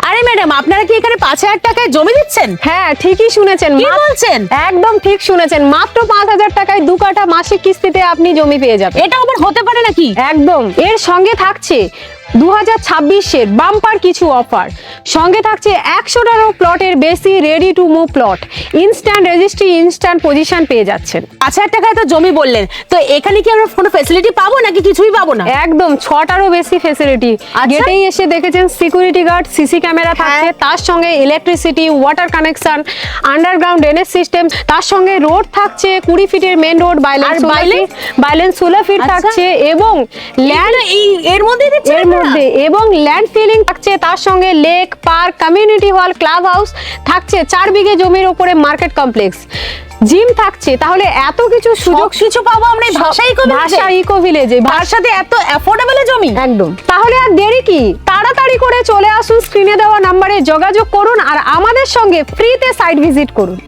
আরে ম্যাডাম, আপনারা কি এখানে 5,000 টাকায় জমি দিচ্ছেন? হ্যাঁ ঠিকই শুনেছেন, কি বলছেন? একদম ঠিক শুনেছেন, মাত্র 5,000 টাকায় 2 কাঠা মাসিক কিস্তিতে আপনি জমি পেয়ে যাবেন। এটা আবার হতে পারে নাকি? একদম, এর সঙ্গে থাকছে 2026-এর বাম্পার কিছু অফার, সঙ্গে থাকছে 100টারও প্লটের বেশি ready to move plot, instant registry, instant position পেয়ে যাচ্ছেন। 5,000 টাকায় তো জমি বললেন, তো এখানে কি আমরা কোনো ফ্যাসিলিটি পাবো নাকি কিছুই পাবো না? একদম 6টারও বেশি ফ্যাসিলিটি। গেটেই এসে দেখেছেন সিকিউরিটি গার্ড, সিসি ক্যামেরা থাকছে, তার সঙ্গে electricity, water connection, underground drainage system, তার সঙ্গে রোড থাকছে 20 ফিটের মেন রোড, বাইলেন্স 16 ফিট থাকছে, এবং ল্যান্ড এর মধ্যে দিচ্ছেন আপনারা? এবং ল্যান্ড ফিলিং থাকছে, তার সঙ্গে lake, park, community hall, club house থাকছে, 4 বিঘে জমির উপরে মার্কেট কমপ্লেক্স, জিম থাকছে। তাহলে এত কিছু সুযোগ কিছু পাবো আমরা এই ভাষা ইকো ভিলেজে, তার সাথে এত অ্যাফোর্ডেবল জমি। একদম। তাহলে আর দেরি কি, তাড়াতাড়ি করে চলে আসুন, স্ক্রিনে দেওয়া নাম্বারে যোগাযোগ করুন আর আমাদের সঙ্গে ফ্রিতে সাইট ভিজিট করুন।